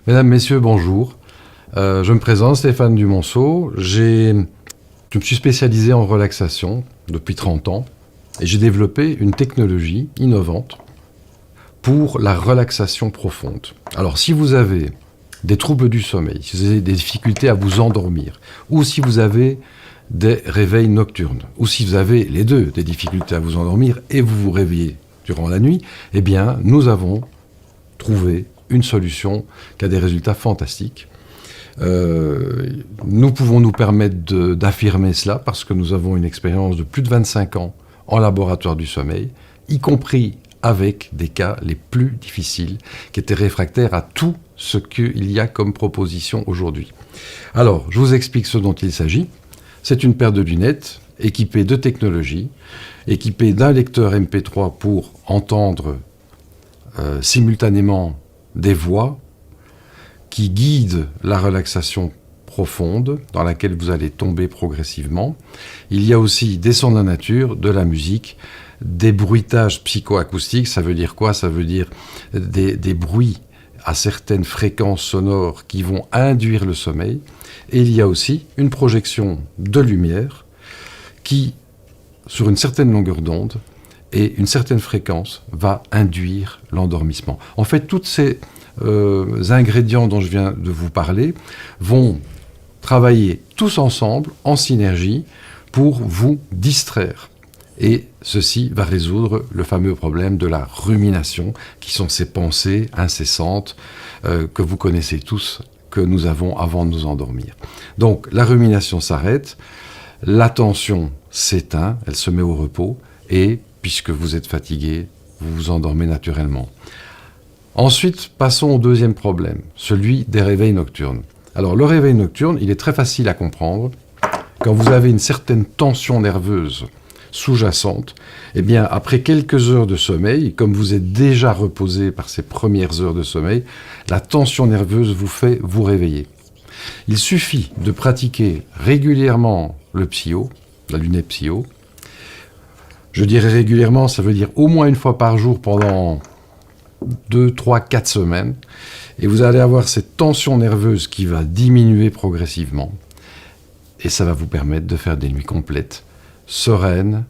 Mesdames, Messieurs, bonjour. Je me présente, Stéphane Dumonceau. Je me suis spécialisé en relaxation depuis 30 ans et j'ai développé une technologie innovante pour la relaxation profonde. Alors, si vous avez des troubles du sommeil, si vous avez des difficultés à vous endormir, ou si vous avez des réveils nocturnes, ou si vous avez les deux, des difficultés à vous endormir et vous vous réveillez durant la nuit, eh bien, nous avons trouvé une solution qui a des résultats fantastiques. Nous pouvons nous permettre d'affirmer cela parce que nous avons une expérience de plus de 25 ans en laboratoire du sommeil, y compris avec des cas les plus difficiles qui étaient réfractaires à tout ce qu'il y a comme proposition aujourd'hui. Alors, je vous explique ce dont il s'agit. C'est une paire de lunettes équipée de technologie, équipée d'un lecteur MP3 pour entendre simultanément des voix qui guident la relaxation profonde dans laquelle vous allez tomber progressivement. Il y a aussi des sons de la nature, de la musique, des bruitages psychoacoustiques. Ça veut dire quoi? Ça veut dire des bruits à certaines fréquences sonores qui vont induire le sommeil. Et il y a aussi une projection de lumière qui, sur une certaine longueur d'onde et une certaine fréquence, va induire l'endormissement. En fait, tous ces ingrédients dont je viens de vous parler vont travailler tous ensemble, en synergie, pour vous distraire. Et ceci va résoudre le fameux problème de la rumination, qui sont ces pensées incessantes que vous connaissez tous, que nous avons avant de nous endormir. Donc, la rumination s'arrête, l'attention s'éteint, elle se met au repos, et puisque vous êtes fatigué, vous vous endormez naturellement. Ensuite, passons au deuxième problème, celui des réveils nocturnes. Alors, le réveil nocturne, il est très facile à comprendre. Quand vous avez une certaine tension nerveuse sous-jacente, eh bien, après quelques heures de sommeil, comme vous êtes déjà reposé par ces premières heures de sommeil, la tension nerveuse vous fait vous réveiller. Il suffit de pratiquer régulièrement le PSIO, la lunette PSIO. Je dirais régulièrement, ça veut dire au moins une fois par jour pendant 2, 3, 4 semaines. Et vous allez avoir cette tension nerveuse qui va diminuer progressivement. Et ça va vous permettre de faire des nuits complètes, sereines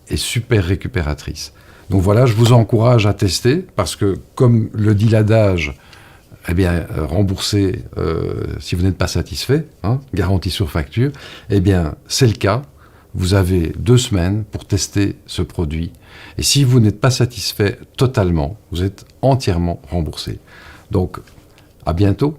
et super récupératrices. Donc voilà, je vous encourage à tester parce que, comme le dit l'adage, eh bien, remboursez si vous n'êtes pas satisfait, hein, garantie sur facture, eh bien, c'est le cas. Vous avez 2 semaines pour tester ce produit. Et si vous n'êtes pas satisfait totalement, vous êtes entièrement remboursé. Donc, à bientôt.